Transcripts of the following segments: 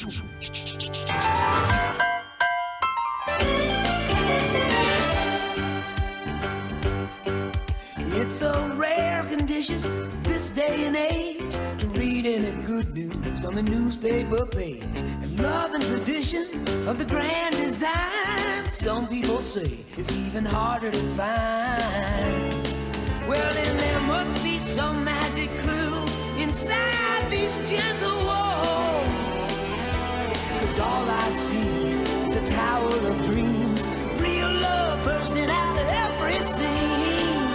It's a rare condition this day and age to read any good news on the newspaper page. And love and tradition of the grand design, some people say, is even harder to find. Well, then there must be some magic clue inside these gentle walls. 'Cause all I see is a tower of dreams, real love bursting out of every scene.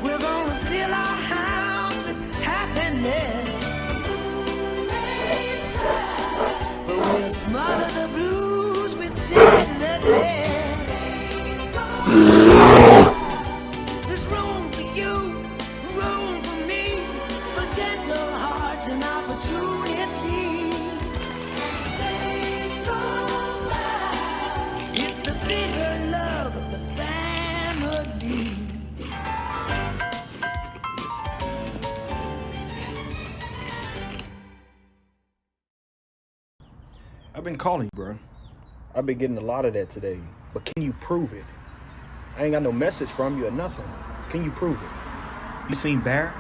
We're gonna fill our house with happiness, but we'll smother the blues with tenderness. There's room for you, room for me, for gentle hearts and opportunity. It's the bigger love of the family. I've been calling you, bro. I've been getting a lot of that today, but can you prove it? I ain't got no message from you or nothing. Can you prove it? You seen Bear?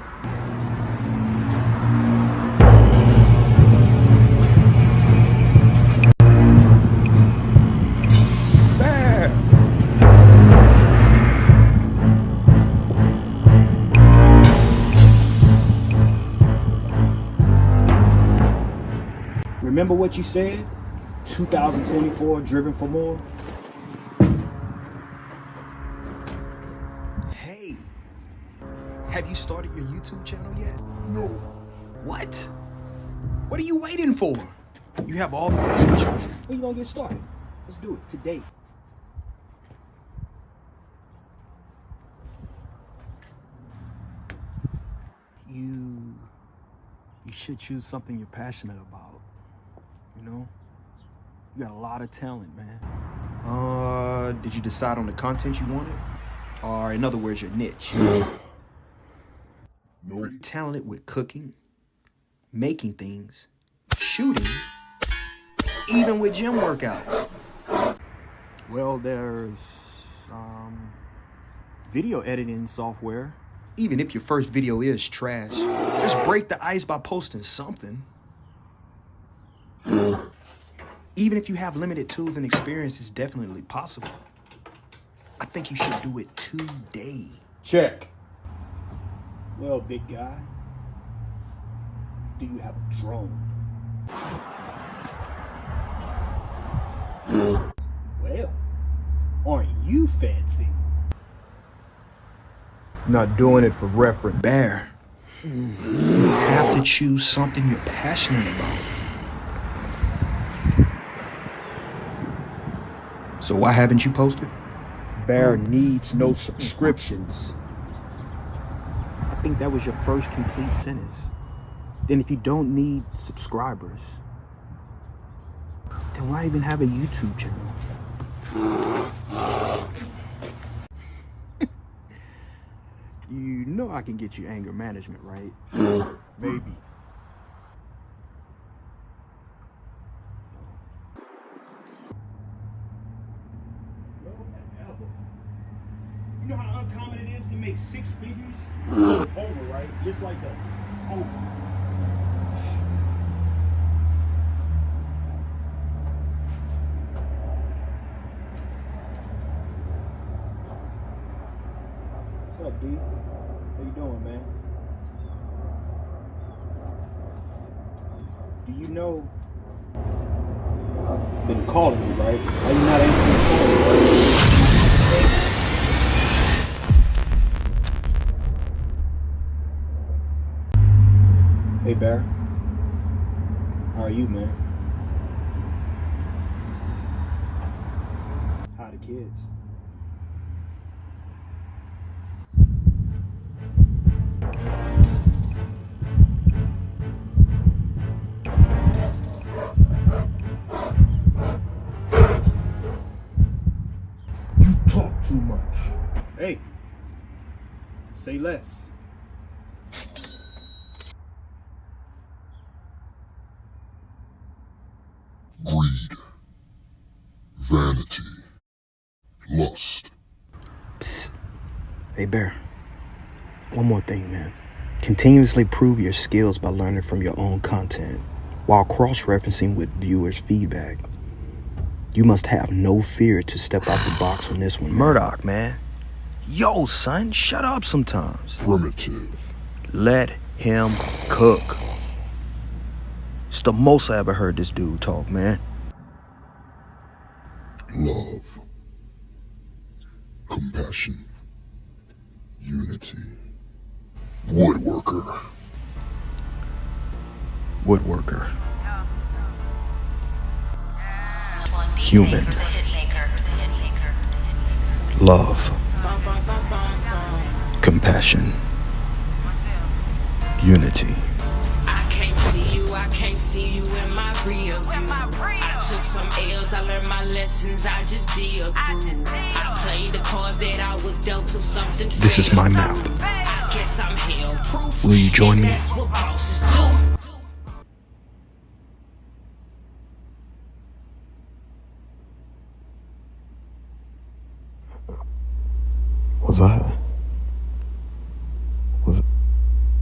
Bear! Remember what you said? 2024, driven for more? Hey, have you started your YouTube channel yet? No. What? What are you waiting for? You have all the potential. When you gonna get started? Let's do it today. You should choose something you're passionate about. You know? You got a lot of talent, man. Did you decide on the content you wanted? Or in other words, your niche? No. You're talented with cooking, making things, shooting, even with gym workouts. Well, there's video editing software. Even if your first video is trash, just break the ice by posting something. Even if you have limited tools and experience, it's definitely possible. I think you should do it today. Check. Well, big guy, do you have a drone? Well, aren't you fancy? Not doing it for reference. Bear, you have to choose something you're passionate about. So why haven't you posted? Bear needs no subscriptions. I think that was your first complete sentence. Then if you don't need subscribers, then why even have a YouTube channel? You know I can get you anger management, right? Maybe. You know how uncommon it is to make 6 figures? So it's over, right? Just like that. It's over. What's up, D? How you doing, man? Do you know I've been calling you, right? Why you not answering the phone? Hey, Bear. How are you, man? How are the kids? You talk too much. Hey, say less. greed, vanity, lust. Psst. Hey, Bear. One more thing, man. Continuously prove your skills by learning from your own content while cross-referencing with viewers' feedback. You must have no fear to step out the box on this one, Murdoch, man. Yo, son, shut up sometimes. Primitive. Let him cook. It's the most I ever heard this dude talk, man. Love. Compassion. Unity. Woodworker. Woodworker. Human. Love. Compassion. Unity. I can't see you in my real view. I took some L's, I learned my lessons, I just deal through. I played the cards that I was dealt to something. This is my map. I guess I'm hell proof. Will you join me? That's what bosses do.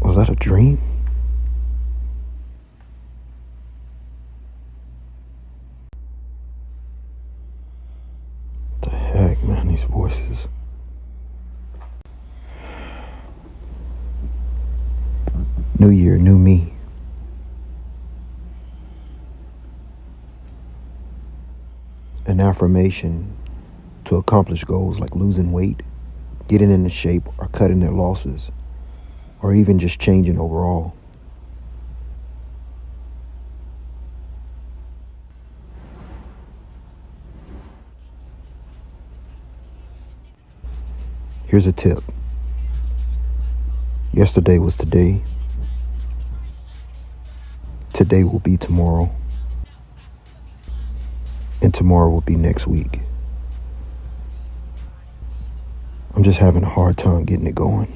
Was that a dream? What the heck, man, these voices. New year, new me. An affirmation to accomplish goals like losing weight, getting into shape, or cutting their losses, or even just changing overall. Here's a tip. Yesterday was today. Today will be tomorrow. And tomorrow will be next week. I'm just having a hard time getting it going.